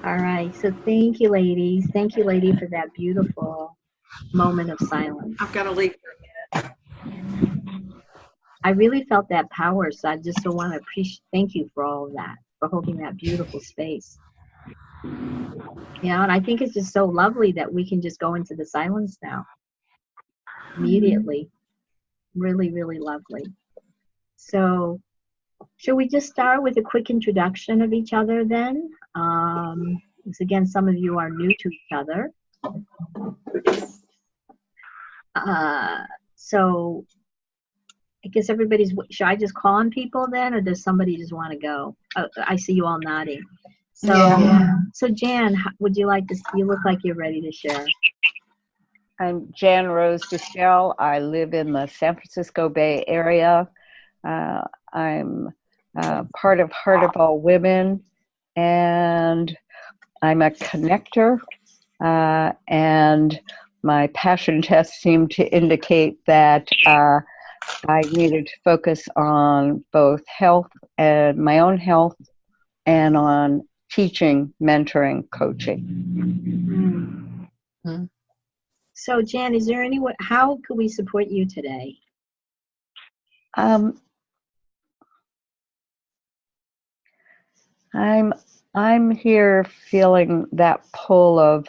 All right. So thank you, ladies. Thank you, lady, for that beautiful moment of silence. I've got to leave. I really felt that power. So I just so want to appreciate, thank you for all of that, for holding that beautiful space. Yeah. And I think it's just so lovely that we can just go into the silence now immediately. Really, really lovely. So, should we just start with a quick introduction of each other then? Because again, some of you are new to each other. So I guess everybody's, should I just call on people then, or does somebody just want to go? Oh, I see you all nodding. So, so Jan, would you like to, you look like you're ready to share. I'm Jan Rose Deschelle. I live in the San Francisco Bay Area. I'm part of Heart of All Women, and I'm a connector, and my passion test seemed to indicate that I needed to focus on both health and my own health and on teaching, mentoring, coaching. Mm-hmm. So Jan, is there any way, how could we support you today? I'm here feeling that pull of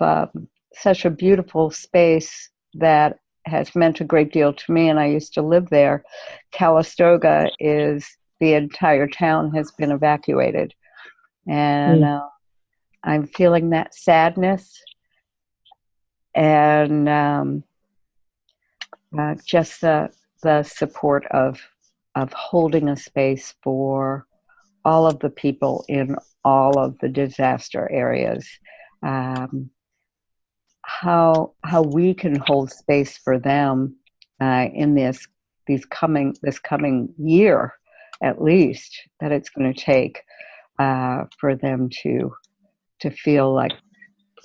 such a beautiful space that has meant a great deal to me, and I used to live there. Calistoga is, the entire town has been evacuated, and I'm feeling that sadness and just the support of holding a space for all of the people in all of the disaster areas. How we can hold space for them in this coming year, at least, that it's going to take for them to feel like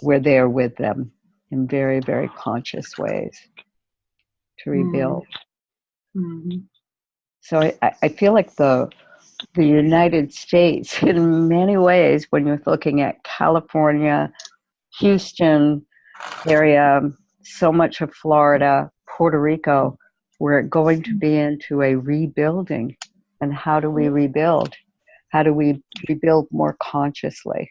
we're there with them in very, very conscious ways to rebuild. Mm-hmm. So I feel like the United States, in many ways, when you're looking at California, Houston area, so much of Florida, Puerto Rico, we're going to be into a rebuilding. And how do we rebuild? How do we rebuild more consciously?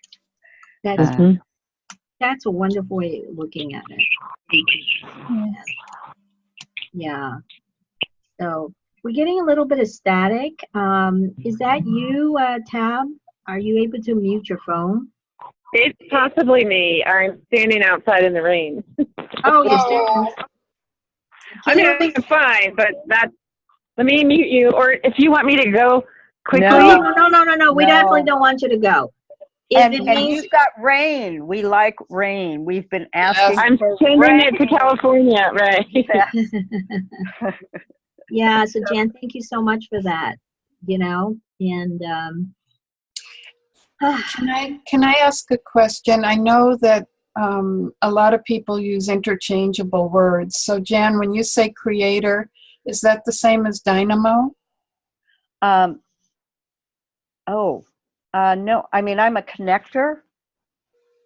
That's a wonderful way of looking at it. Yeah. So we're getting a little bit of static. Is that you, Tab? Are you able to mute your phone? It's possibly me. I'm standing outside in the rain. Oh, you're standing. I mean, I'm fine, but let me mute you. Or if you want me to go quickly. No. We definitely don't want you to go. And you've got rain. We like rain. We've been asking I'm sending it to California, right? Yeah, so Jan, thank you so much for that. And Can I ask a question? I know that a lot of people use interchangeable words. So Jan, when you say creator, is that the same as dynamo? No, I mean, I'm a connector.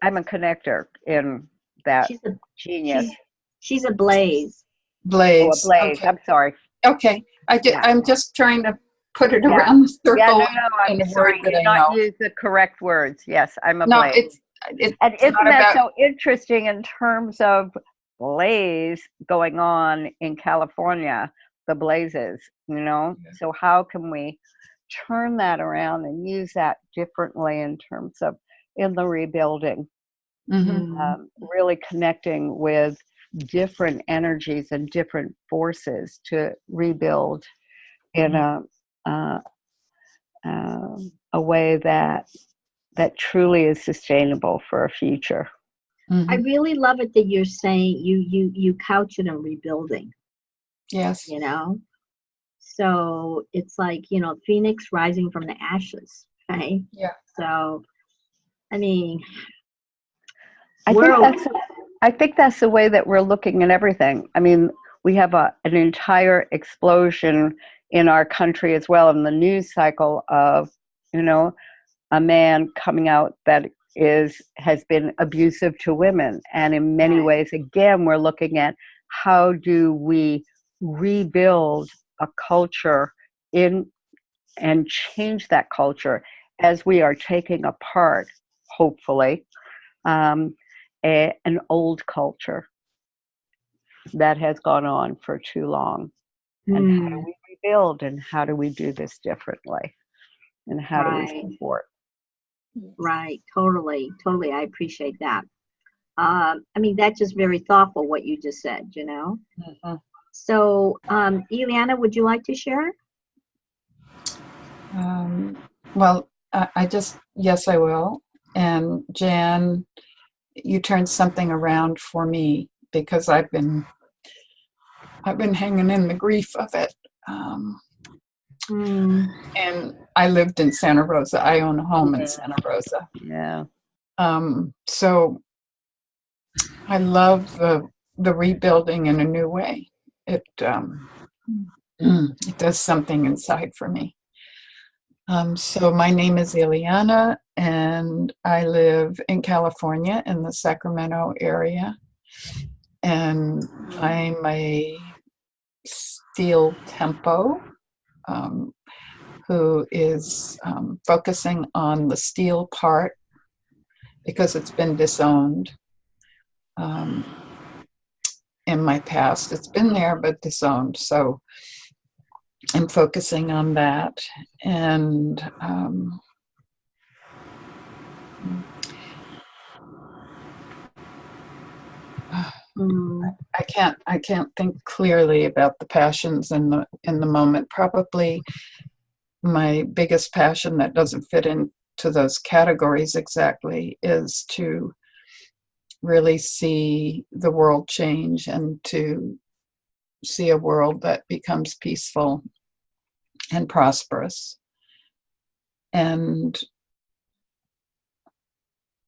I'm a connector in that genius. She's a blaze. Blaze. Oh, a blaze. Okay. I'm sorry. Okay. I'm just trying to put it around the circle. No, I'm sorry. You did not use the correct words. Yes, I'm a blaze. And isn't that so interesting in terms of blaze going on in California, the blazes, Yeah. So how can we turn that around and use that differently in terms of in the rebuilding? Really connecting with different energies and different forces to rebuild in a way that truly is sustainable for a future. I really love it that you're saying you couch it in rebuilding. Yes. So it's like, Phoenix rising from the ashes, right? Yeah. So, I mean, I think that's the way that we're looking at everything. I mean, we have an entire explosion in our country as well in the news cycle of, a man coming out that has been abusive to women. And in many ways, again, we're looking at how do we rebuild a culture and change that culture as we are taking apart, hopefully, an old culture that has gone on for too long. And how do we rebuild, and how do we do this differently, and how do we support? Right, totally. I appreciate that. I mean, that's just very thoughtful what you just said, you know. So, Ileana, would you like to share? Well, yes, I will. And Jan, you turned something around for me, because I've been hanging in the grief of it. And I lived in Santa Rosa. I own a home in Santa Rosa. Yeah. So I love the rebuilding in a new way. It does something inside for me. So my name is Ileana, and I live in California in the Sacramento area. And I'm a steel tempo who is focusing on the steel part because it's been disowned in my past. It's been there, but disowned. So I'm focusing on that. And I can't think clearly about the passions in the moment. Probably my biggest passion that doesn't fit into those categories exactly is to really see the world change, and to see a world that becomes peaceful and prosperous. And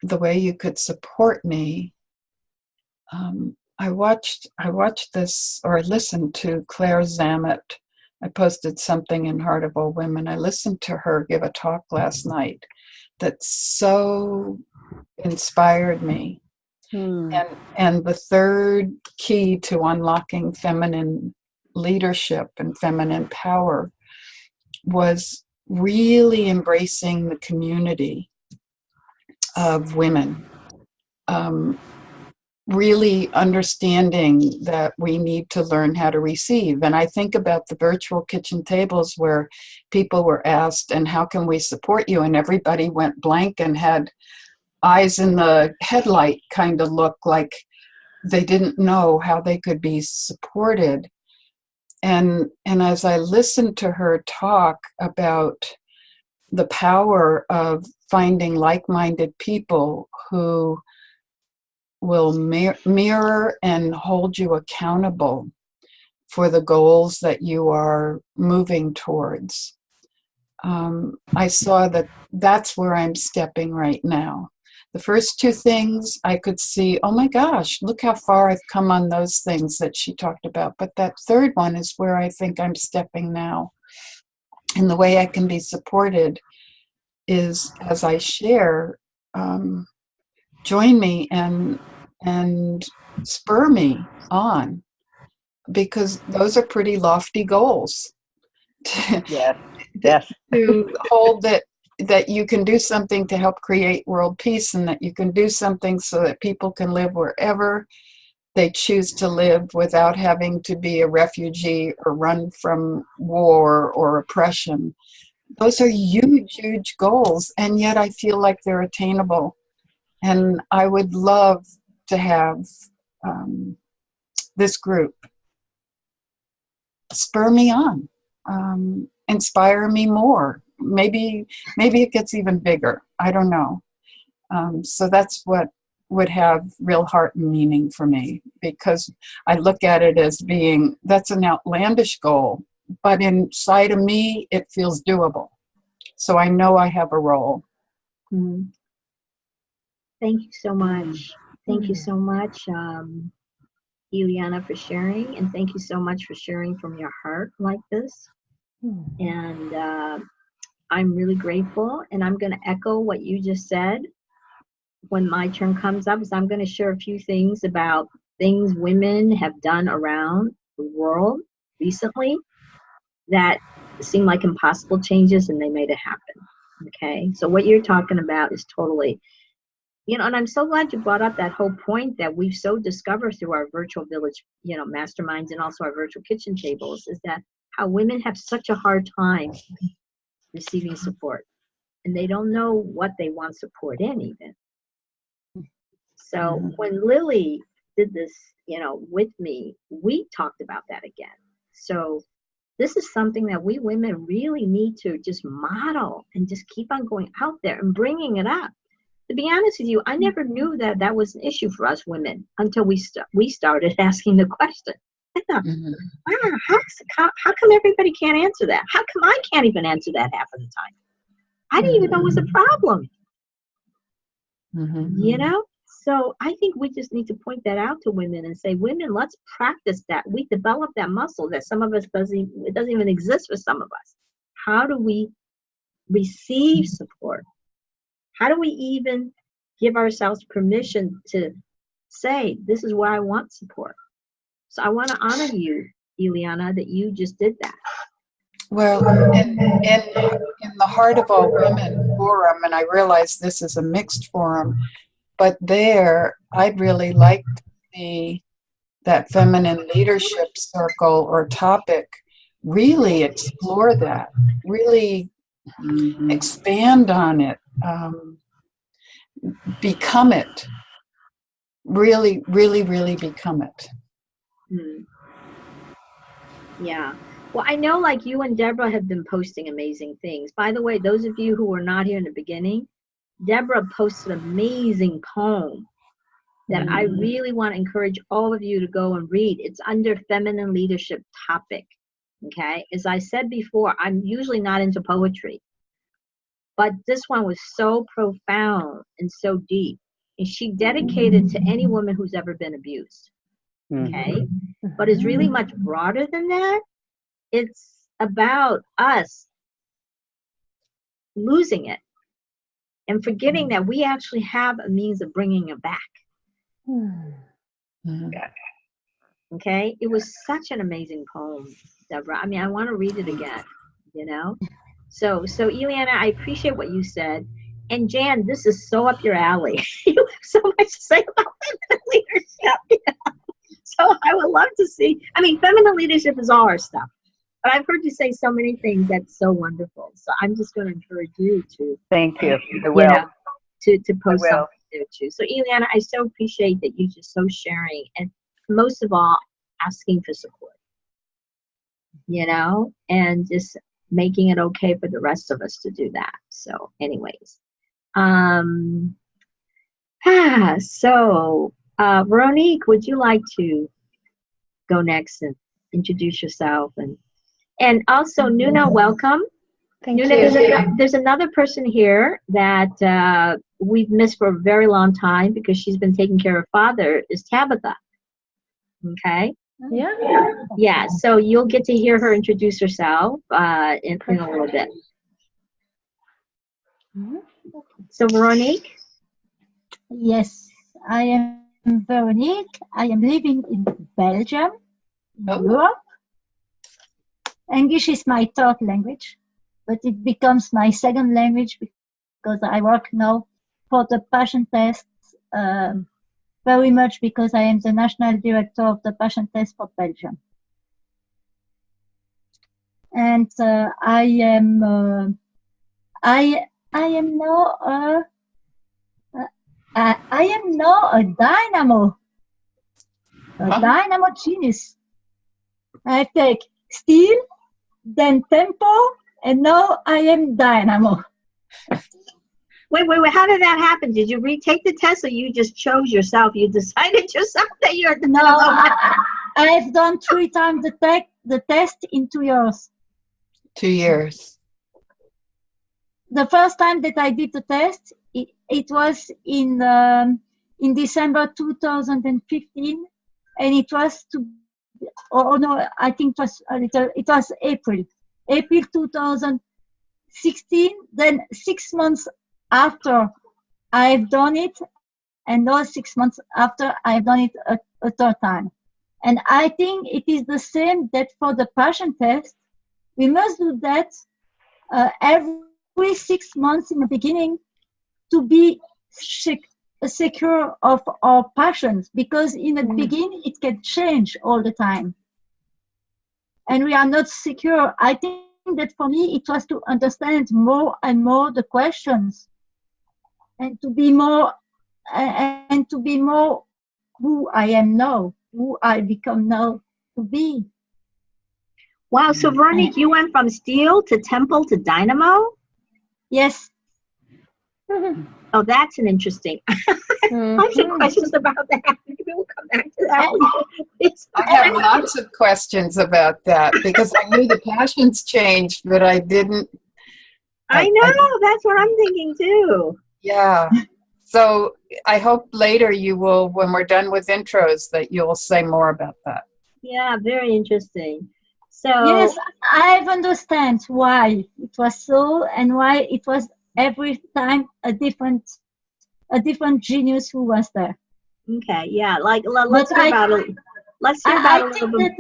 the way you could support me, I watched this, or I listened to Claire Zammit. I posted something in Heart of All Women. I listened to her give a talk last night that so inspired me. And the third key to unlocking feminine leadership and feminine power was really embracing the community of women. Really understanding that we need to learn how to receive. And I think about the virtual kitchen tables where people were asked, and how can we support you? And everybody went blank and had eyes in the headlight kind of look, like they didn't know how they could be supported. And as I listened to her talk about the power of finding like-minded people who will mirror and hold you accountable for the goals that you are moving towards, I saw that that's where I'm stepping right now. The first two things I could see, oh my gosh, look how far I've come on those things that she talked about. But that third one is where I think I'm stepping now. And the way I can be supported is, as I share, join me and spur me on, because those are pretty lofty goals. Yes. To hold that you can do something to help create world peace, and that you can do something so that people can live wherever they choose to live without having to be a refugee or run from war or oppression. Those are huge, huge goals, and yet I feel like they're attainable. And I would love to have this group spur me on, inspire me more. Maybe it gets even bigger. I don't know. So that's what would have real heart and meaning for me, because I look at it as being, that's an outlandish goal, but inside of me, it feels doable. So I know I have a role. Thank you so much. Thank you so much, Ileana, for sharing, and thank you so much for sharing from your heart like this. And I'm really grateful, and I'm going to echo what you just said. when my turn comes up is I'm going to share a few things about things women have done around the world recently that seem like impossible changes, and they made it happen. Okay, so what you're talking about is totally, and I'm so glad you brought up that whole point that we've so discovered through our virtual village, masterminds, and also our virtual kitchen tables, is that how women have such a hard time receiving support, and they don't know what they want support in even. So when Lily did this, with me, we talked about that again. So this is something that we women really need to just model and just keep on going out there and bringing it up. To be honest with you, I never knew that that was an issue for us women until we started asking the question. I thought, wow, how come everybody can't answer that? How come I can't even answer that half of the time? I didn't even know it was a problem. So I think we just need to point that out to women and say, women, let's practice that. We develop that muscle that some of us doesn't even exist for some of us. How do we receive support? How do we even give ourselves permission to say, this is where I want support? So I want to honor you, Ileana, that you just did that. Well, in the Heart of All Women forum, and I realize this is a mixed forum, but there I'd really like to see that feminine leadership circle or topic really explore that, really expand on it, become it, really, really, really become it. Yeah. Well, I know like you and Deborah have been posting amazing things. By the way, those of you who were not here in the beginning, Deborah posted an amazing poem that I really want to encourage all of you to go and read. It's under feminine leadership topic. Okay. As I said before, I'm usually not into poetry, but this one was so profound and so deep. And she dedicated to any woman who's ever been abused. Okay. But it's really much broader than that. It's about us losing it and forgetting that we actually have a means of bringing it back. Okay, it was such an amazing poem, Deborah. I mean, I want to read it again, So Ileana, I appreciate what you said. And Jan, this is so up your alley. You have so much to say about feminine leadership. So I would love to see, feminine leadership is all our stuff. But I've heard you say so many things that's so wonderful. So I'm just going to encourage you to. Thank you. I will. To post something there too. So Ileana, I so appreciate that you're just so sharing, and most of all, asking for support. And just making it okay for the rest of us to do that. So, anyways, Veronique, would you like to go next and introduce yourself and also Nuna, welcome. Thank Nuna, you. there's another person here that we've missed for a very long time because she's been taking care of father, is Tabitha. Okay. Yeah. So you'll get to hear her introduce herself in a little bit. So Veronique. Yes, I am Veronique. I am living in Belgium, Europe. English is my third language, but it becomes my second language because I work now for the passion tests very much because I am the national director of the passion test for Belgium. And I am now a dynamo, dynamo genius. I take steel, then tempo, and now I am dynamo. Wait, how did that happen? Did you retake the test or you just chose yourself? You decided yourself that you're the No, I've done 3 times the test in 2 years. 2 years. The first time that I did the test, it was in December 2015, and it was I think it was April 2016. Then 6 months after I've done it, and now 6 months after, I've done it a third time. And I think it is the same that for the passion test, we must do that every 6 months in the beginning to be secure of our passions, because in the beginning it can change all the time. And we are not secure. I think that for me, it was to understand more and more the questions, and to be more who I am now, who I become now to be. Wow, so Veronique, you went from steel to temple to dynamo? Yes. Oh, that's an interesting. I have some questions about that. Maybe we'll come back to that. I have lots of questions about that, because I knew the passions changed, but I didn't. I know, that's what I'm thinking too. Yeah. So I hope later you will, when we're done with intros, that you'll say more about that. Yeah, very interesting. So yes, I understand why it was so, and why it was every time a different genius who was there. Okay, yeah, like let's hear about it. Let's hear about a little bit.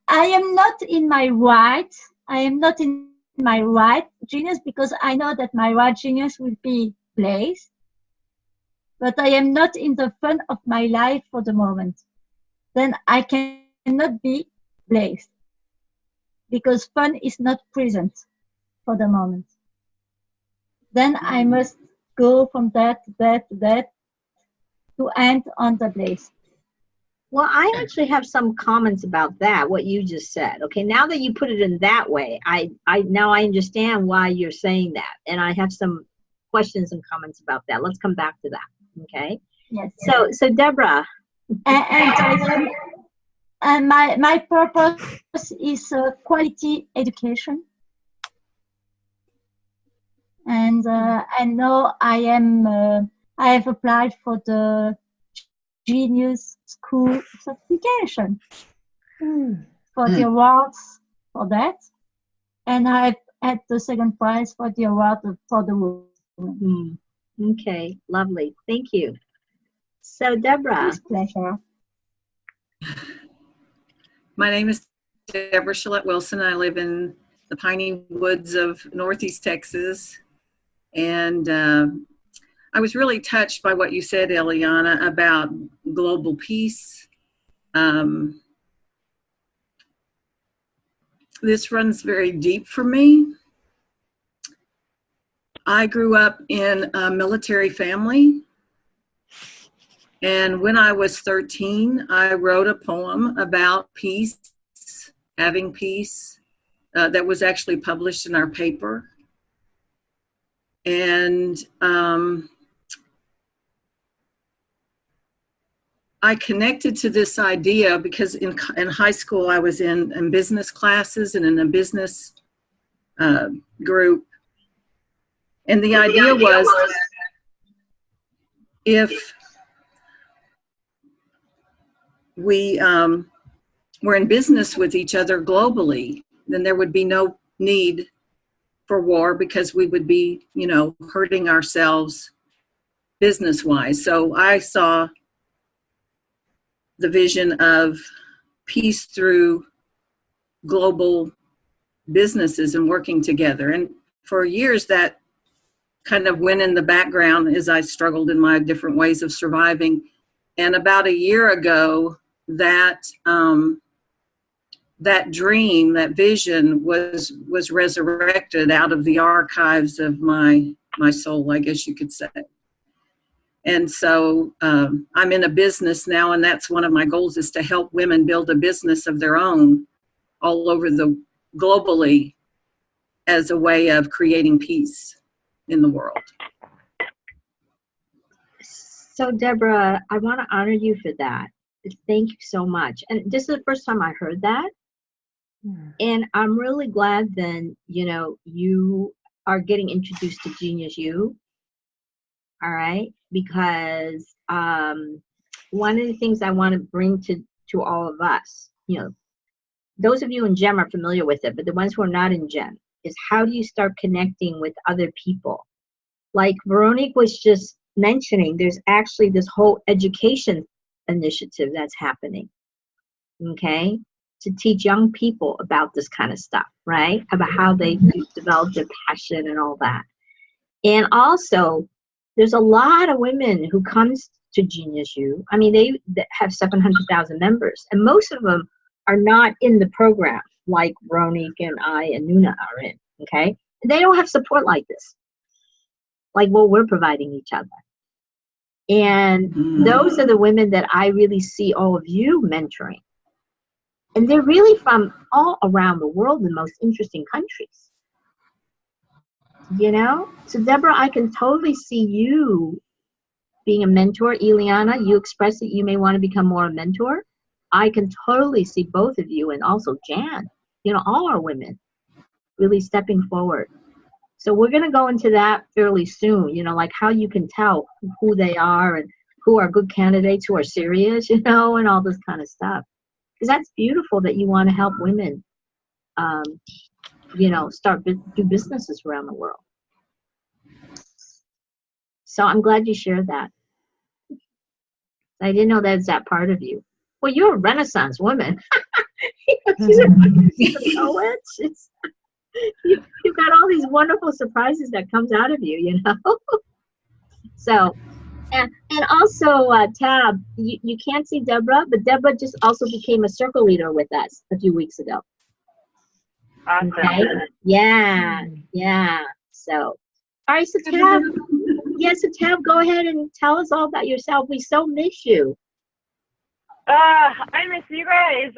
I am not in my right. I am not in my right genius, because I know that my right genius will be Blaise. But I am not in the fun of my life for the moment. Then I cannot be Blaise, because fun is not present for the moment. Then I must go from that to end on the Blaise. Well, I actually have some comments about that, what you just said. Okay, now that you put it in that way, I now I understand why you're saying that. And I have some questions and comments about that. Let's come back to that. Okay. Yes. So Deborah. And my purpose is quality education. And now I have applied for the Genius School certification for the awards for that, and I had the second prize for the award for the woman. Okay, lovely, thank you. So Deborah. It's a pleasure. My name is Deborah Shalette Wilson. I live in the piney woods of Northeast Texas, and I was really touched by what you said, Eliana, about global peace. This runs very deep for me. I grew up in a military family, and when I was 13, I wrote a poem about peace, having peace, that was actually published in our paper. And I connected to this idea because in high school I was in business classes and in a business group. And the idea was that if we were in business with each other globally, then there would be no need for war, because we would be, hurting ourselves business-wise. So I saw the vision of peace through global businesses and working together. And for years that kind of went in the background as I struggled in my different ways of surviving. And about a year ago, that dream, that vision was resurrected out of the archives of my soul, I guess you could say. And so I'm in a business now, and that's one of my goals, is to help women build a business of their own all over globally, as a way of creating peace in the world. So Deborah, I want to honor you for that. Thank you so much. And this is the first time I heard that. And I'm really glad then, you are getting introduced to Genius U. All right. Because one of the things I want to bring to all of us, those of you in GEM are familiar with it, but the ones who are not in GEM, is how do you start connecting with other people Like Veronique was just mentioning, there's actually this whole education initiative that's happening, okay, to teach young people about this kind of stuff, right? About how they develop their passion and all that. And also, there's a lot of women who comes to Genius U. I mean, they have 700,000 members, and most of them are not in the program like Veronique and I and Nuna are in, okay? They don't have support like this, like what we're providing each other. And those are the women that I really see all of you mentoring. And they're really from all around the world, the most interesting countries. You know? So Deborah, I can totally see you being a mentor. Ileana, you expressed that you may want to become more a mentor. I can totally see both of you, and also Jan, you know, all our women really stepping forward. So we're going to go into that fairly soon, you know, like how you can tell who they are and who are good candidates, who are serious, you know, and all this kind of stuff. Because that's beautiful that you want to help women, you know, do businesses around the world. So I'm glad you shared that. I didn't know that's that part of you. Well, you're a Renaissance woman. She's a poet. You've got all these wonderful surprises that comes out of you, you know. So, and also, Tab, you can't see Deborah, but Deborah just also became a circle leader with us a few weeks ago. Awesome. Okay? Yeah, yeah. So, all right, so Tab, Tab, go ahead and tell us all about yourself. We so miss you. I miss you guys.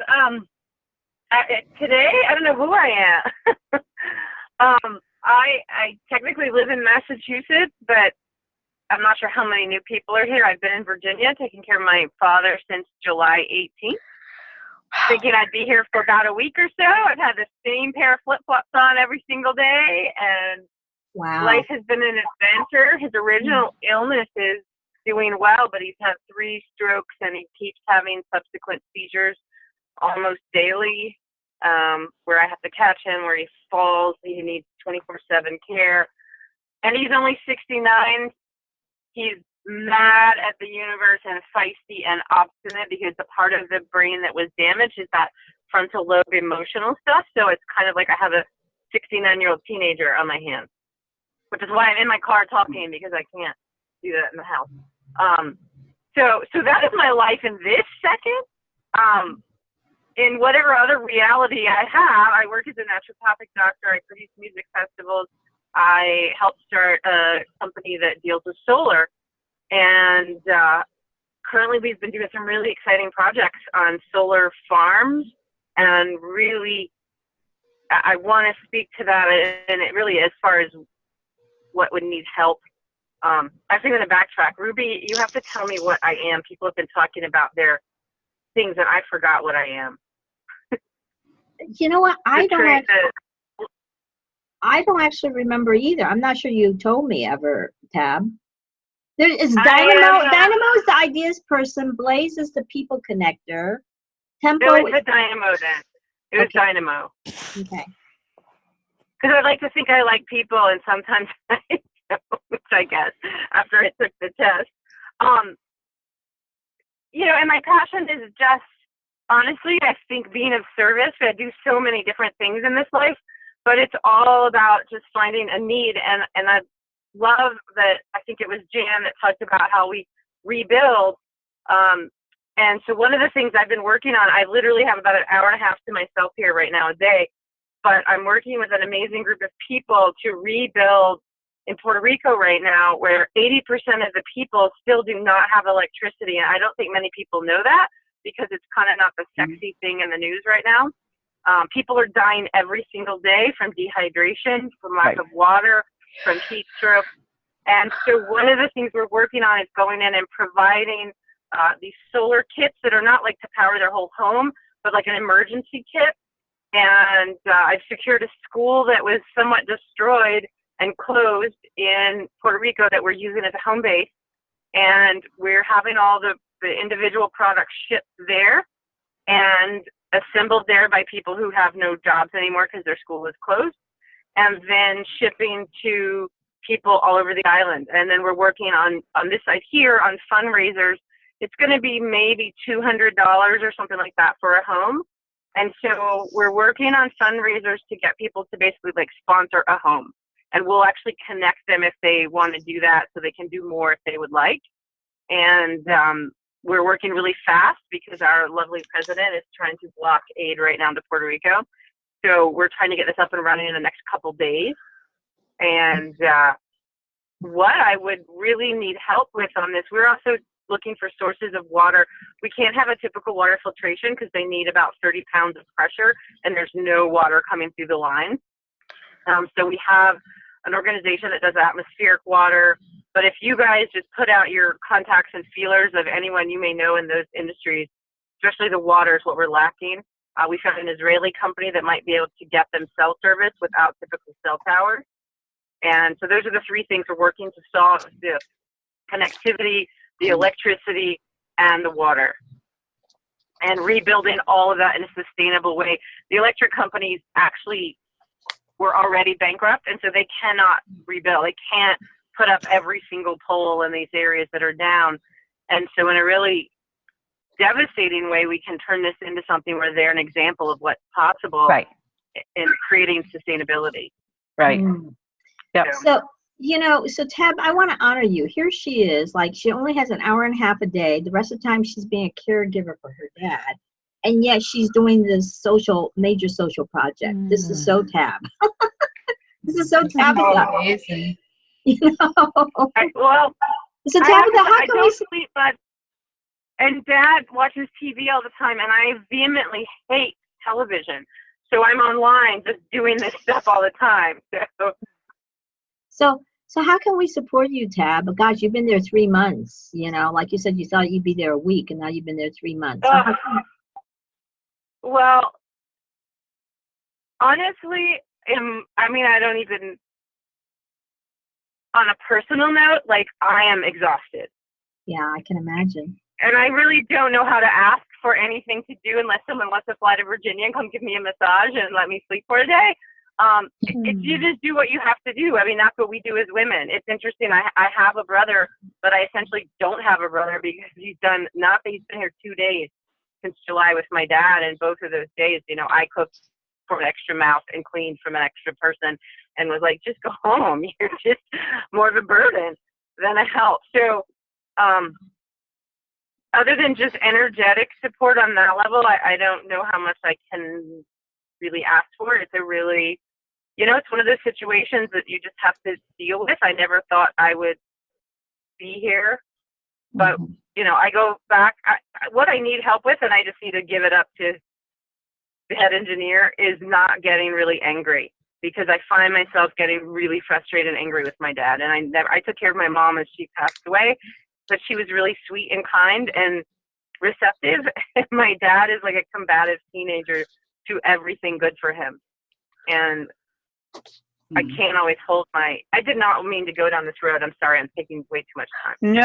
Today, I don't know who I am. I technically live in Massachusetts, but I'm not sure how many new people are here. I've been in Virginia taking care of my father since July 18th. Thinking I'd be here for about a week or so. I've had the same pair of flip-flops on every single day, and life has been an adventure. His original illness is doing well, but he's had 3 strokes, and he keeps having subsequent seizures almost daily, where I have to catch him, where he falls. He needs 24/7 care. And he's only 69. He's mad at the universe and feisty and obstinate because the part of the brain that was damaged is that frontal lobe emotional stuff. So it's kind of like I have a 69-year-old teenager on my hands, which is why I'm in my car talking, because I can't do that in the house. So that is my life in this second. In whatever other reality I have, I work as a naturopathic doctor. I produce music festivals. I helped start a company that deals with solar. And currently we've been doing some really exciting projects on solar farms. And really, I want to speak to that. And it really, as far as what would need help. Actually, I'm going to backtrack. Ruby, you have to tell me what I am. People have been talking about their things, and I forgot what I am. You know what? I don't actually remember either. I'm not sure you told me ever, Tab. There is Dynamo. Dynamo is the ideas person. Blaze is the people connector. Tempo. No, it's the Dynamo then. It was Dynamo. Okay. Because I like to think I like people, and sometimes I don't, I guess, after I took the test. You know, and my passion is just, honestly, I think being of service. I do so many different things in this life, but it's all about just finding a need. And I love that, I think it was Jan that talked about how we rebuild. And so one of the things I've been working on, I literally have about an hour and a half to myself here right now a day, but I'm working with an amazing group of people to rebuild in Puerto Rico right now, where 80% of the people still do not have electricity. And I don't think many people know that, because it's kind of not the sexy thing in the news right now. People are dying every single day from dehydration, from lack of water, from heat stroke. And so one of the things we're working on is going in and providing these solar kits that are not like to power their whole home, but like an emergency kit. And I've secured a school that was somewhat destroyed and closed in Puerto Rico that we're using as a home base. And we're having all the individual products shipped there and assembled there by people who have no jobs anymore because their school is closed, and then shipping to people all over the island. And then we're working on this side here on fundraisers. It's going to be maybe $200 or something like that for a home. And so we're working on fundraisers to get people to basically like sponsor a home. And we'll actually connect them if they want to do that, so they can do more if they would like. And we're working really fast because our lovely president is trying to block aid right now to Puerto Rico. So we're trying to get this up and running in the next couple days. And what I would really need help with on this, we're also looking for sources of water. We can't have a typical water filtration because they need about 30 pounds of pressure, and there's no water coming through the line. So we have an organization that does atmospheric water. But if you guys just put out your contacts and feelers of anyone you may know in those industries, especially the water is what we're lacking. We found an Israeli company that might be able to get them cell service without typical cell towers. And so those are the three things we're working to solve: the connectivity, the electricity, and the water. And rebuilding all of that in a sustainable way. The electric companies actually were already bankrupt, and so they cannot rebuild. They can't put up every single pole in these areas that are down. And so in a really devastating way, we can turn this into something where they're an example of what's possible in creating sustainability. Right. Yep. So, you know, so Tab, I want to honor you. Here she is, like she only has an hour and a half a day. The rest of the time she's being a caregiver for her dad. And yet she's doing this major social project. This is so Tab. This is so Tabitha. Amazing. You know? Well, so Tabitha, how I can don't we... sleep, but and Dad watches TV all the time, and I vehemently hate television. So I'm online just doing this stuff all the time. So how can we support you, Tab? But gosh, you've been there 3 months. You know, like you said, you thought you'd be there a week, and now you've been there 3 months. So well, honestly, I mean, I don't even, on a personal note, like I am exhausted. Yeah, I can imagine. And I really don't know how to ask for anything to do unless someone wants to fly to Virginia and come give me a massage and let me sleep for a day. You just do what you have to do. I mean, that's what we do as women. It's interesting. I have a brother, but I essentially don't have a brother because he's been here 2 days since July with my dad. And both of those days, you know, I cooked for an extra mouth and cleaned from an extra person and was like, just go home. You're just more of a burden than a help. So, other than just energetic support on that level, I don't know how much I can really ask for. It's a really, you know, it's one of those situations that you just have to deal with. I never thought I would be here, but, you know, I go back, what I need help with, and I just need to give it up to the head engineer, is not getting really angry, because I find myself getting really frustrated and angry with my dad. And I took care of my mom as she passed away, but she was really sweet and kind and receptive. And my dad is like a combative teenager to everything good for him. And I can't always hold I did not mean to go down this road. I'm sorry, I'm taking way too much time. No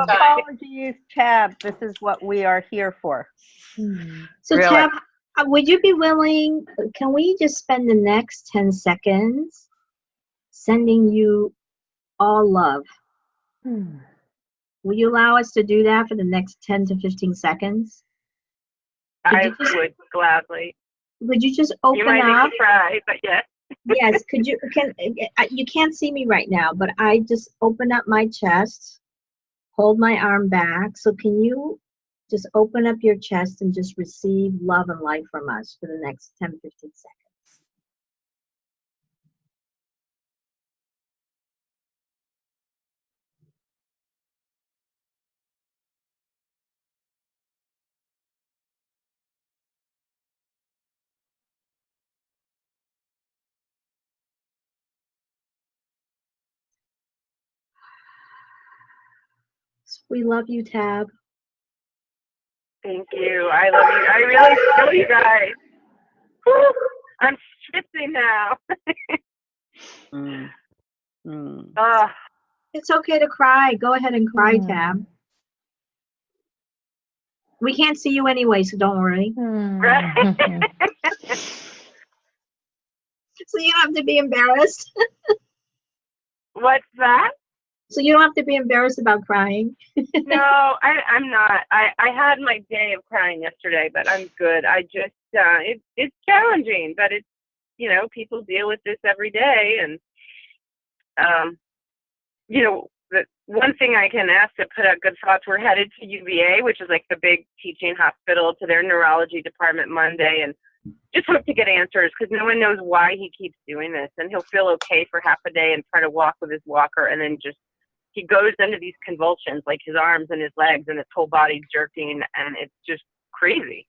apologies, Tab. This is what we are here for. So really. Tab, would you be willing, can we just spend the next 10 seconds sending you all love? Will you allow us to do that for the next 10 to 15 seconds? I would gladly. Would you just open up? You might make me cry, but yes. Yes, you can't see me right now, but I just open up my chest, hold my arm back. So can you just open up your chest and just receive love and light from us for the next 10, 15 seconds? We love you, Tab. Thank you. I love you. I really love you guys. Whew, I'm shifting now. It's okay to cry. Go ahead and cry, Tab. We can't see you anyway, so don't worry. So you don't have to be embarrassed. What's that? So you don't have to be embarrassed about crying. No, I'm not. I had my day of crying yesterday, but I'm good. I just it's challenging, but it's, you know, people deal with this every day, and you know, the one thing I can ask to put out good thoughts, we're headed to UVA, which is like the big teaching hospital, to their neurology department Monday, and just hope to get answers, because no one knows why he keeps doing this. And he'll feel okay for half a day and try to walk with his walker, and then just he goes into these convulsions, like his arms and his legs and his whole body's jerking, and it's just crazy.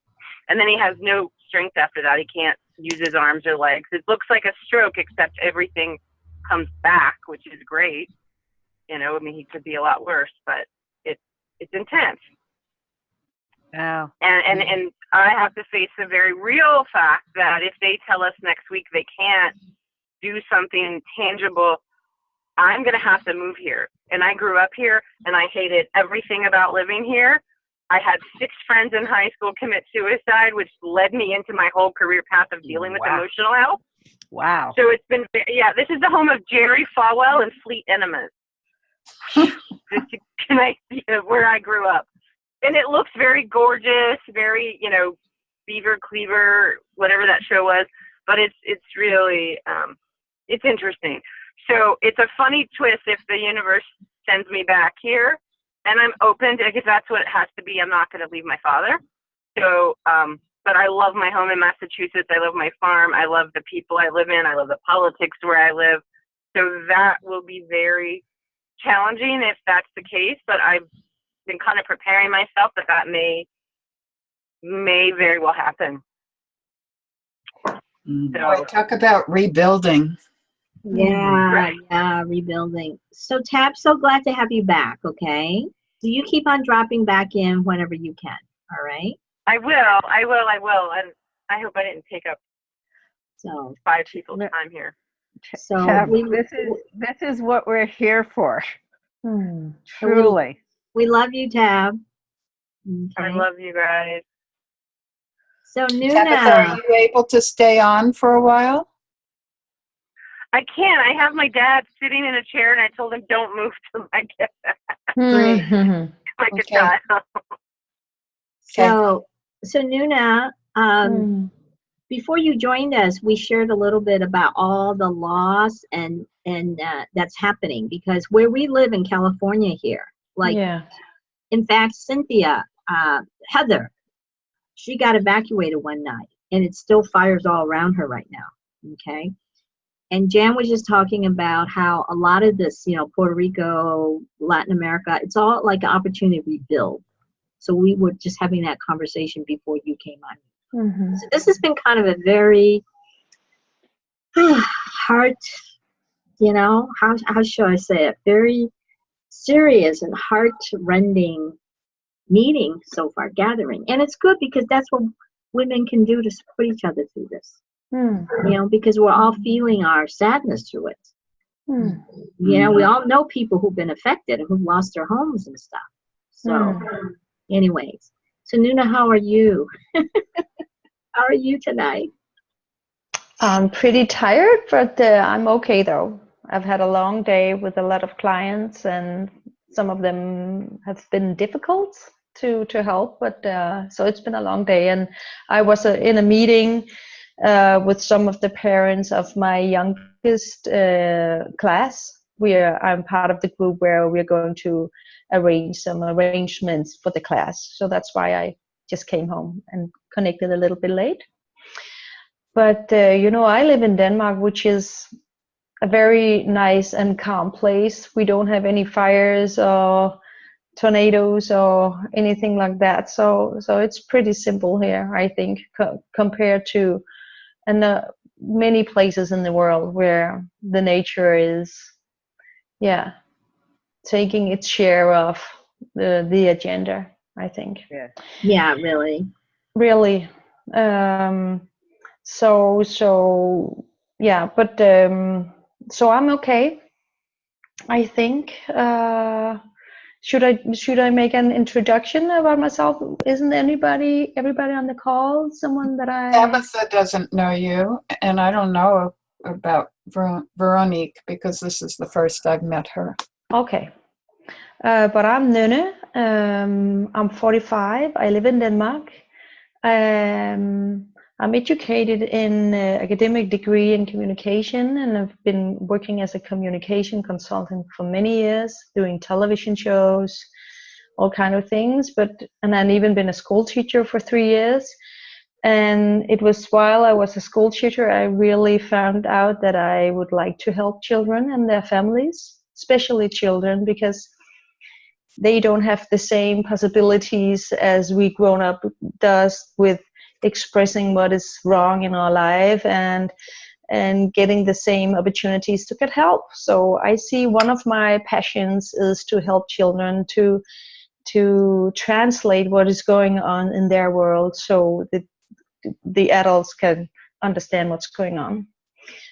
And then he has no strength after that. He can't use his arms or legs. It looks like a stroke, except everything comes back, which is great. You know, I mean, he could be a lot worse, but it's intense. Wow. And I have to face the very real fact that if they tell us next week they can't do something tangible, I'm going to have to move here. And I grew up here, and I hated everything about living here. I had 6 friends in high school commit suicide, which led me into my whole career path of dealing with emotional health. Wow. So it's been, yeah, this is the home of Jerry Falwell and Fleet Enemas. Where I grew up. And it looks very gorgeous, very, you know, Beaver Cleaver, whatever that show was. But it's really, it's interesting. So it's a funny twist if the universe sends me back here, and I'm open to, because that's what it has to be. I'm not going to leave my father. So, but I love my home in Massachusetts. I love my farm. I love the people I live in. I love the politics where I live. So that will be very challenging if that's the case, but I've been kind of preparing myself that may very well happen. So talk about rebuilding. Yeah, rebuilding. So Tab, so glad to have you back. Okay, so you keep on dropping back in whenever you can. All right. I will, and I hope I didn't take up 5 people's time here. So Tab, this is what we're here for. Truly. We love you, Tab. Okay. I love you guys. So Nuna, Tabitha, are you able to stay on for a while? I can't. I have my dad sitting in a chair, and I told him don't move till I get back. Like a child. So Nuna, before you joined us, we shared a little bit about all the loss and that's happening, because where we live in California here, in fact, Cynthia, Heather, she got evacuated one night, and it's still fires all around her right now. Okay. And Jan was just talking about how a lot of this, you know, Puerto Rico, Latin America, it's all like an opportunity to rebuild. So we were just having that conversation before you came on. So this has been kind of a very heart, you know, how should I say it? Very serious and heart-rending meeting so far, gathering. And it's good, because that's what women can do to support each other through this. You know, because we're all feeling our sadness through it. You know, we all know people who've been affected and who've lost their homes and stuff. So anyways, so Nuna, how are you? How are you tonight? I'm pretty tired, but I'm okay though. I've had a long day with a lot of clients, and some of them have been difficult to help, but so it's been a long day. And I was in a meeting with some of the parents of my youngest class. I'm part of the group where we're going to arrange some arrangements for the class. So that's why I just came home and connected a little bit late. But, you know, I live in Denmark, which is a very nice and calm place. We don't have any fires or tornadoes or anything like that. So it's pretty simple here, I think, compared to many places in the world where the nature is, taking its share of the agenda, I think. Yeah, really. Really. So I'm okay, I think. Should I make an introduction about myself? Isn't everybody on the call someone that I... Tabitha doesn't know you, and I don't know about Veronique, because this is the first I've met her. Okay. But I'm Nynne. I'm 45. I live in Denmark. I'm educated in academic degree in communication, and I've been working as a communication consultant for many years, doing television shows, all kind of things. And I've even been a school teacher for 3 years. And it was while I was a school teacher, I really found out that I would like to help children and their families, especially children, because they don't have the same possibilities as we grown up does with expressing what is wrong in our life and getting the same opportunities to get help. So I see one of my passions is to help children to translate what is going on in their world so that the adults can understand what's going on.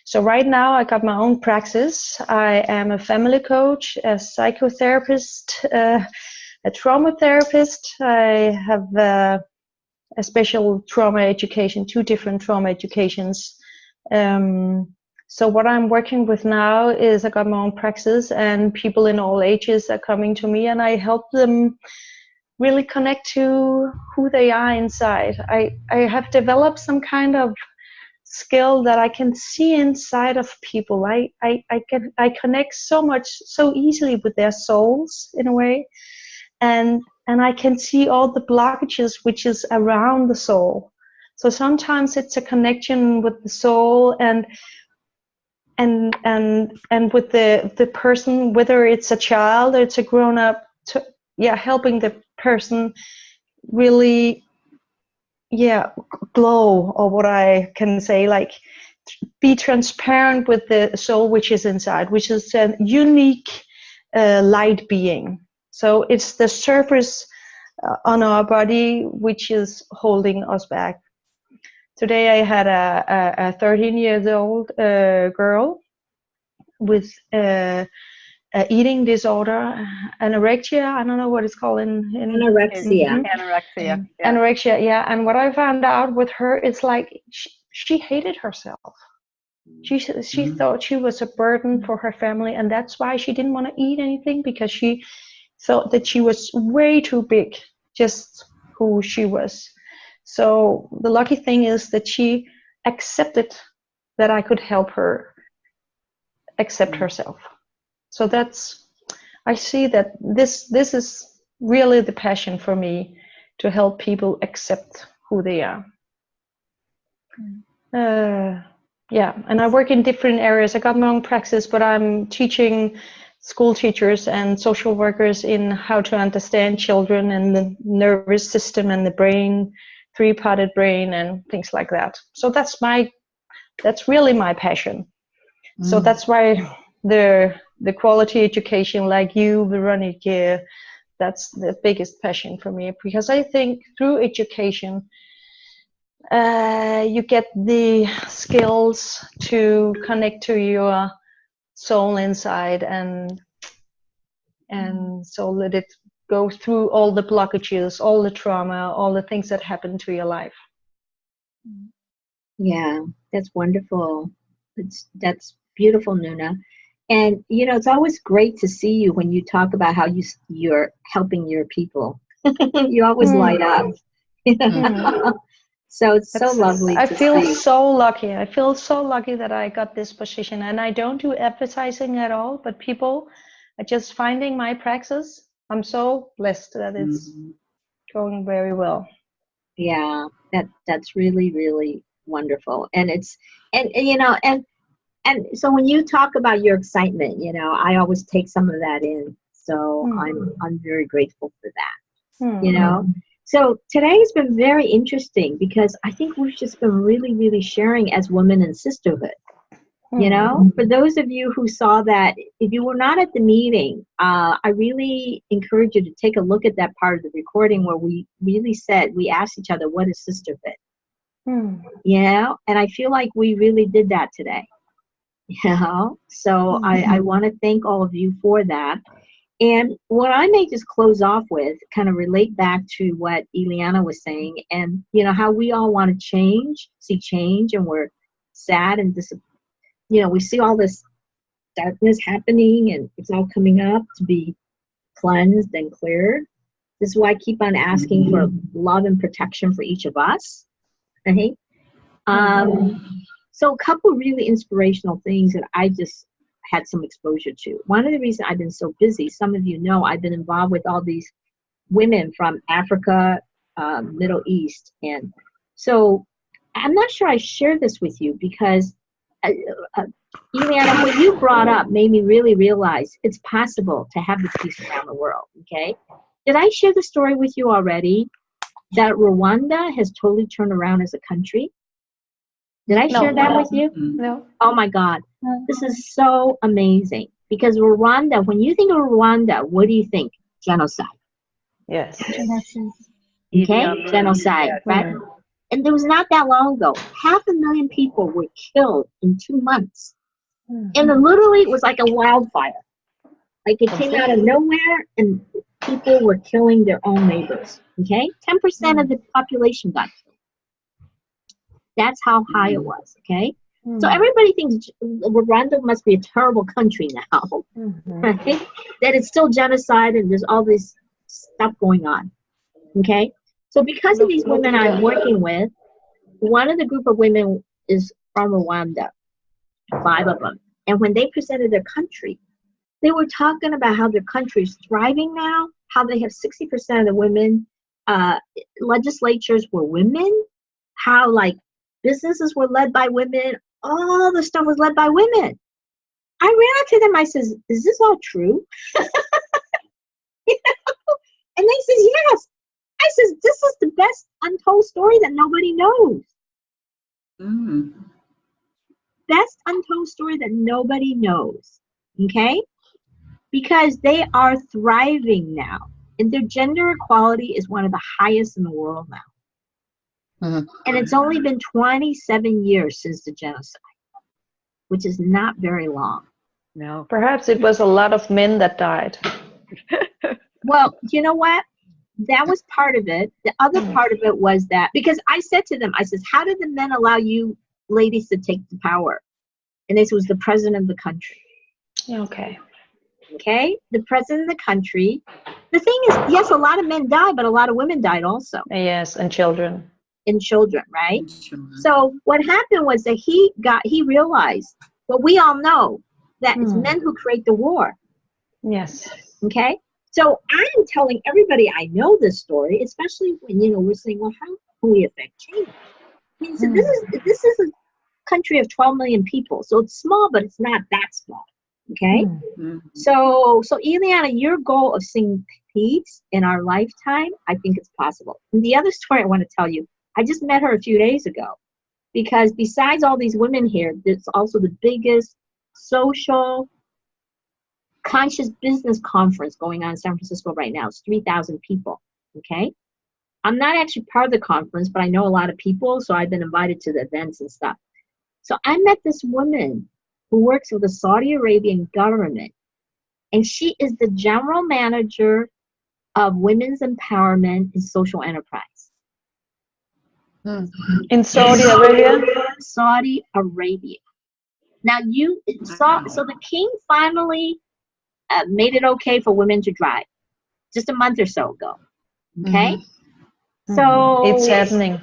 So right now I got my own praxis. I am a family coach, a psychotherapist, a trauma therapist. I have a special trauma education, 2 different trauma educations. So what I'm working with now is I got my own praxis, and people in all ages are coming to me, and I help them really connect to who they are inside. I have developed some kind of skill that I can see inside of people. I connect so easily with their souls in a way, and I can see all the blockages which is around the soul. So sometimes it's a connection with the soul and with the person, whether it's a child or it's a grown up, helping the person really glow, or what I can say, like be transparent with the soul which is inside, which is a unique light being. So it's the surface on our body which is holding us back. Today I had a 13-year-old girl with eating disorder, anorexia. I don't know what it's called in anorexia. Anorexia. Yeah. Anorexia, yeah. And what I found out with her, it's like she hated herself. She thought she was a burden for her family, and that's why she didn't want to eat anything, because she thought that she was way too big, just who she was. So the lucky thing is that she accepted that I could help her accept herself. So I see that this is really the passion for me, to help people accept who they are. And I work in different areas. I got my own praxis, but I'm teaching school teachers and social workers in how to understand children and the nervous system and the brain, 3-parted brain and things like that. So that's really my passion. So that's why the quality education, like you, Veronique, that's the biggest passion for me, because I think through education you get the skills to connect to your soul inside, and so let it go through all the blockages, all the trauma, all the things that happen to your life. Yeah, that's wonderful. That's beautiful, Nynne. And it's always great to see you when you talk about how you're helping your people. You always light up. So it's so lovely. I feel so lucky. I feel so lucky that I got this position, and I don't do advertising at all, but people are just finding my praxis. I'm so blessed that it's going very well. Yeah, that's really, really wonderful. And and so when you talk about your excitement, I always take some of that in. So I'm very grateful for that. So today's been very interesting, because I think we've just been really, really sharing as women in sisterhood. For those of you who saw that, if you were not at the meeting, I really encourage you to take a look at that part of the recording where we really we asked each other, what is sisterhood? And I feel like we really did that today. So I want to thank all of you for that. And what I may just close off with, kind of relate back to what Ileana was saying, and how we all want to see change, and we're sad and we see all this darkness happening and it's all coming up to be cleansed and cleared. This is why I keep on asking for love and protection for each of us. Okay. So a couple really inspirational things that I just had some exposure to. One of the reasons I've been so busy, some of you know, I've been involved with all these women from Africa, Middle East. And so I'm not sure I share this with you because Eliana, what you brought up made me really realize it's possible to have the peace around the world, okay? Did I share the story with you already that Rwanda has totally turned around as a country? Did I share that with you? No. Oh my God, this is so amazing. Because Rwanda, when you think of Rwanda, what do you think? Genocide. Yes. Okay, genocide, right? And there was not that long ago, 500,000 people were killed in 2 months. And literally it was like a wildfire. Like it came out of nowhere and people were killing their own neighbors. Okay, 10% of the population got killed. That's how high it was. Okay, so everybody thinks Rwanda must be a terrible country now, right? That it's still genocide and there's all this stuff going on. Okay, so because of these women I'm working with, one of the group of women is from Rwanda, 5 of them, and when they presented their country, they were talking about how their country is thriving now, how they have 60% of the women, legislatures were women, how like businesses were led by women, all the stuff was led by women. I ran up to them, I says, is this all true? You know? And they says, yes. I says, this is the best untold story that nobody knows. Best untold story that nobody knows. Okay? Because they are thriving now. And their gender equality is one of the highest in the world now. And it's only been 27 years since the genocide, which is not very long. No. Perhaps it was a lot of men that died. Well, you know what? That was part of it. The other part of it was that, because I said to them, I says, how did the men allow you ladies to take the power? And this was the president of the country. Okay. Okay? The president of the country. The thing is, yes, a lot of men died, but a lot of women died also. Yes, and children. And children, right? So what happened was that he realized what we all know, that it's men who create the war. Yes. Okay? So I am telling everybody I know this story, especially when, we're saying, well, how can we affect change? I mean, so this is a country of 12 million people. So it's small, but it's not that small. Okay? So Eliana, your goal of seeing peace in our lifetime, I think it's possible. And the other story I want to tell you, I just met her a few days ago, because besides all these women here, there's also the biggest social conscious business conference going on in San Francisco right now. It's 3,000 people, okay? I'm not actually part of the conference, but I know a lot of people, so I've been invited to the events and stuff. So I met this woman who works with the Saudi Arabian government, and she is the general manager of women's empowerment and social enterprise. In Saudi Arabia? Saudi Arabia. Now you saw, so the king finally made it okay for women to drive just a month or so ago. Okay? So it's happening.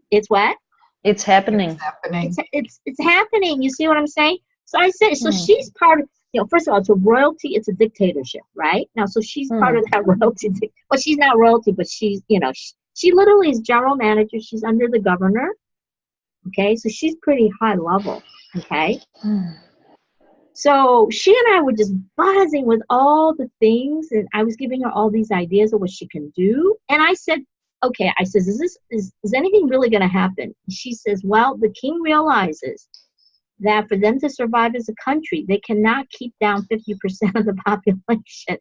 It's what? It's happening. It's happening. You see what I'm saying? So I said, so she's part of, first of all, it's a royalty, it's a dictatorship, right? Now, so she's part of that royalty. Well, she's not royalty, but she's, she literally is general manager. She's under the governor. Okay, so she's pretty high level. Okay. So she and I were just buzzing with all the things, and I was giving her all these ideas of what she can do. And I said, okay, I says, is anything really going to happen? She says, well, the king realizes that for them to survive as a country, they cannot keep down 50% of the population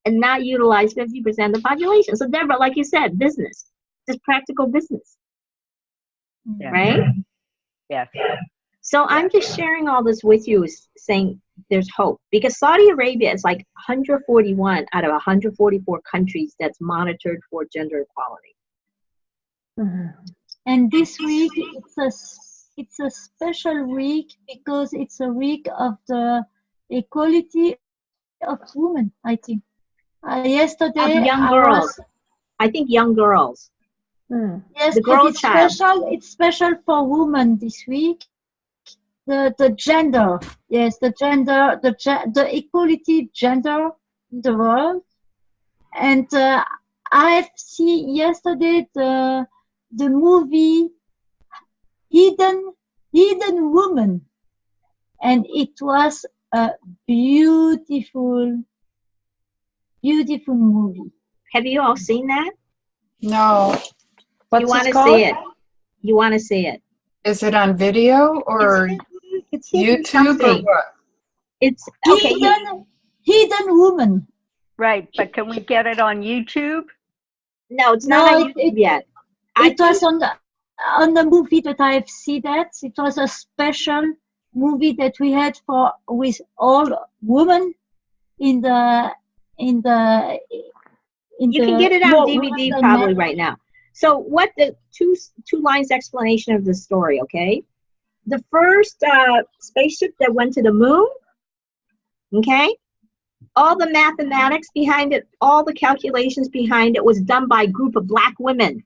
and not utilize 50% of the population. So Deborah, like you said, business, just practical business, right? Yes. So I'm just sharing all this with you, saying there's hope, because Saudi Arabia is like 141 out of 144 countries that's monitored for gender equality. And this week it's it's a special week because it's a week of the equality of women, I think. Yesterday, Of young girls. I think young girls. Yes, the girl it's child. special. It's special for women this week. The gender, yes, the gender, the equality gender in the world. And I've seen yesterday the movie Hidden Woman, and it was a beautiful movie. Have you all seen that? No. You want to see it. You want to see it. Is it on video or it's YouTube or what? It's okay. Hidden Woman. Right, but can we get it on YouTube? No, it's not on YouTube yet. It was on the movie that I've seen that. It was a special movie that we had with all women in the. You can get it on DVD probably right now. So what the two lines explanation of the story, okay? The first spaceship that went to the moon, okay? All the mathematics behind it, all the calculations behind it was done by a group of Black women.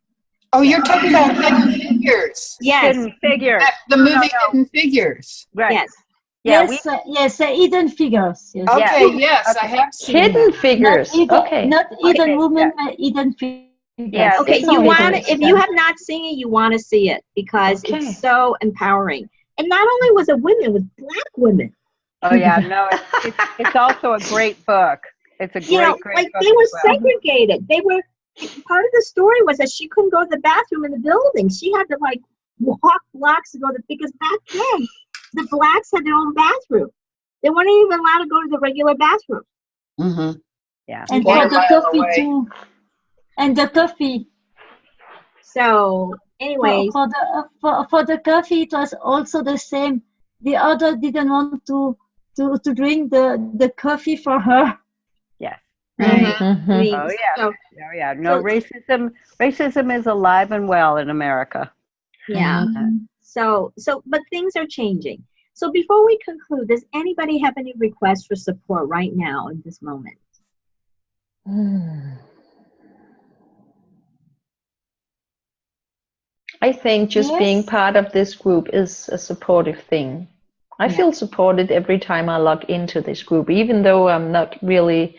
Oh, you're talking about Hidden Figures. Yes. Hidden Figures. The movie Hidden Figures. Right. Yes. Yeah, yes, Hidden Figures. Yes. Okay, yes, I have seen Hidden that. Figures. Not Hidden Woman, but Hidden Figures. Yeah. Okay, if you have not seen it, you want to see it because it's so empowering. And not only was it women, it was Black women. Oh yeah, no, it's also a great book. It's a great like book they were as well. segregated. They were part of the story was that she couldn't go to the bathroom in the building. She had to like walk blocks to go to because back then the Blacks had their own bathroom. They weren't even allowed to go to the regular bathroom. Mm-hmm. Yeah. And for the coffee too. And the coffee. So anyway, for the coffee, it was also the same. The other didn't want to drink the coffee for her. Yes. Right. Mm-hmm. I mean, Oh yeah. so, yeah. No, racism is alive and well in America. Yeah. So, but things are changing. So before we conclude, does anybody have any requests for support right now in this moment? I think just being part of this group is a supportive thing. I feel supported every time I log into this group, even though I'm not really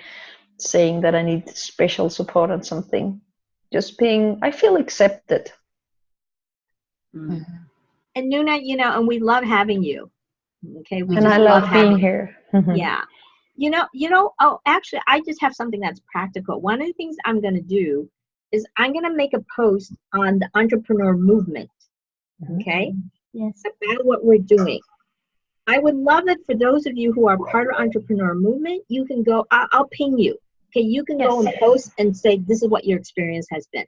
saying that I need special support on something. Just I feel accepted. Mm-hmm. And Nuna, and we love having you. Okay, and I love being here. Yeah. Oh, actually, I just have something that's practical. One of the things I'm going to do is I'm going to make a post on the entrepreneur movement. Okay? Yes. About what we're doing. I would love it for those of you who are part of entrepreneur movement. You can go, I'll ping you. Okay, you can go and post and say, this is what your experience has been.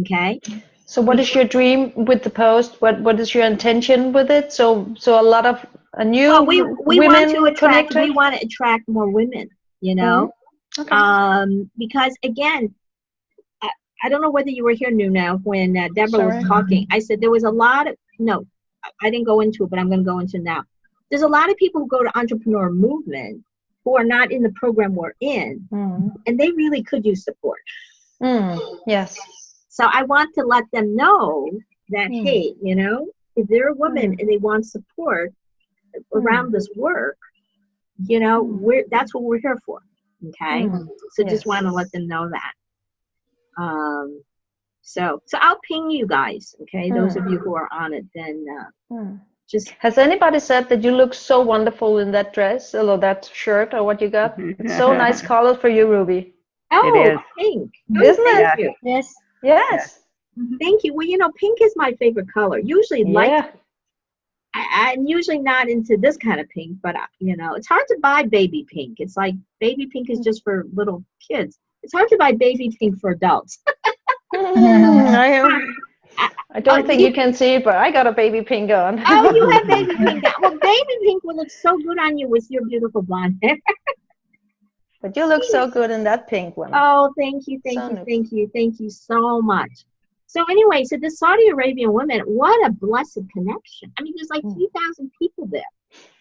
Okay? So what is your dream with the post? What is your intention with it? So a lot of new we women want to attract more women, Okay. Because again, I don't know whether you were here, Nuna, when Deborah was talking. I said there was a lot of, no, I didn't go into it, but I'm going to go into it now. There's a lot of people who go to entrepreneur movement who are not in the program we're in, and they really could use support. Yes. So I want to let them know that, hey, if they're a woman and they want support around this work, that's what we're here for. Okay. So just want to let them know that. So I'll ping you guys. Okay. Those of you who are on it, then just. Has anybody said that you look so wonderful in that dress or that shirt or what you got? It's so nice color for you, Ruby. Oh, it is. Pink. Isn't it? You. Yes. Thank you. Well, pink is my favorite color. Usually I'm usually not into this kind of pink, but it's hard to buy baby pink. It's like baby pink is just for little kids. It's hard to buy baby pink for adults. I don't think you can see it, but I got a baby pink on. Oh, you have baby pink on. Well, baby pink will look so good on you with your beautiful blonde hair. But you look so good in that pink one. Oh, thank you so much. So anyway, so the Saudi Arabian women, what a blessed connection. I mean, there's like 3,000 people there.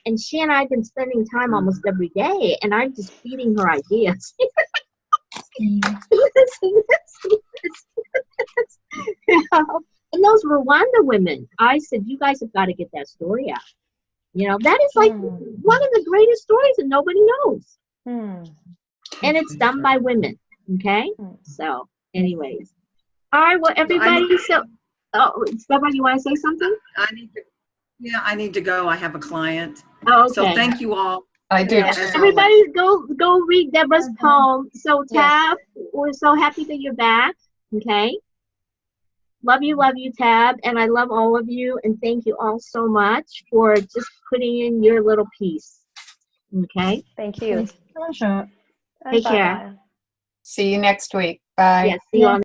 And she and I have been spending time almost every day, and I'm just feeding her ideas. And those Rwanda women, I said, you guys have got to get that story out. You know, that is like one of the greatest stories that nobody knows. And it's done by women. Okay? So, anyways. All right, well, everybody, somebody, you want to say something? I need to go. I have a client. Oh, okay. So thank you all. I do. Everybody go read Deborah's poem. So Tab, we're so happy that you're back. Okay. Love you, Tab. And I love all of you. And thank you all so much for just putting in your little piece. Okay. Thank you. Pleasure. Take care. See you next week. Bye. Yes, see you on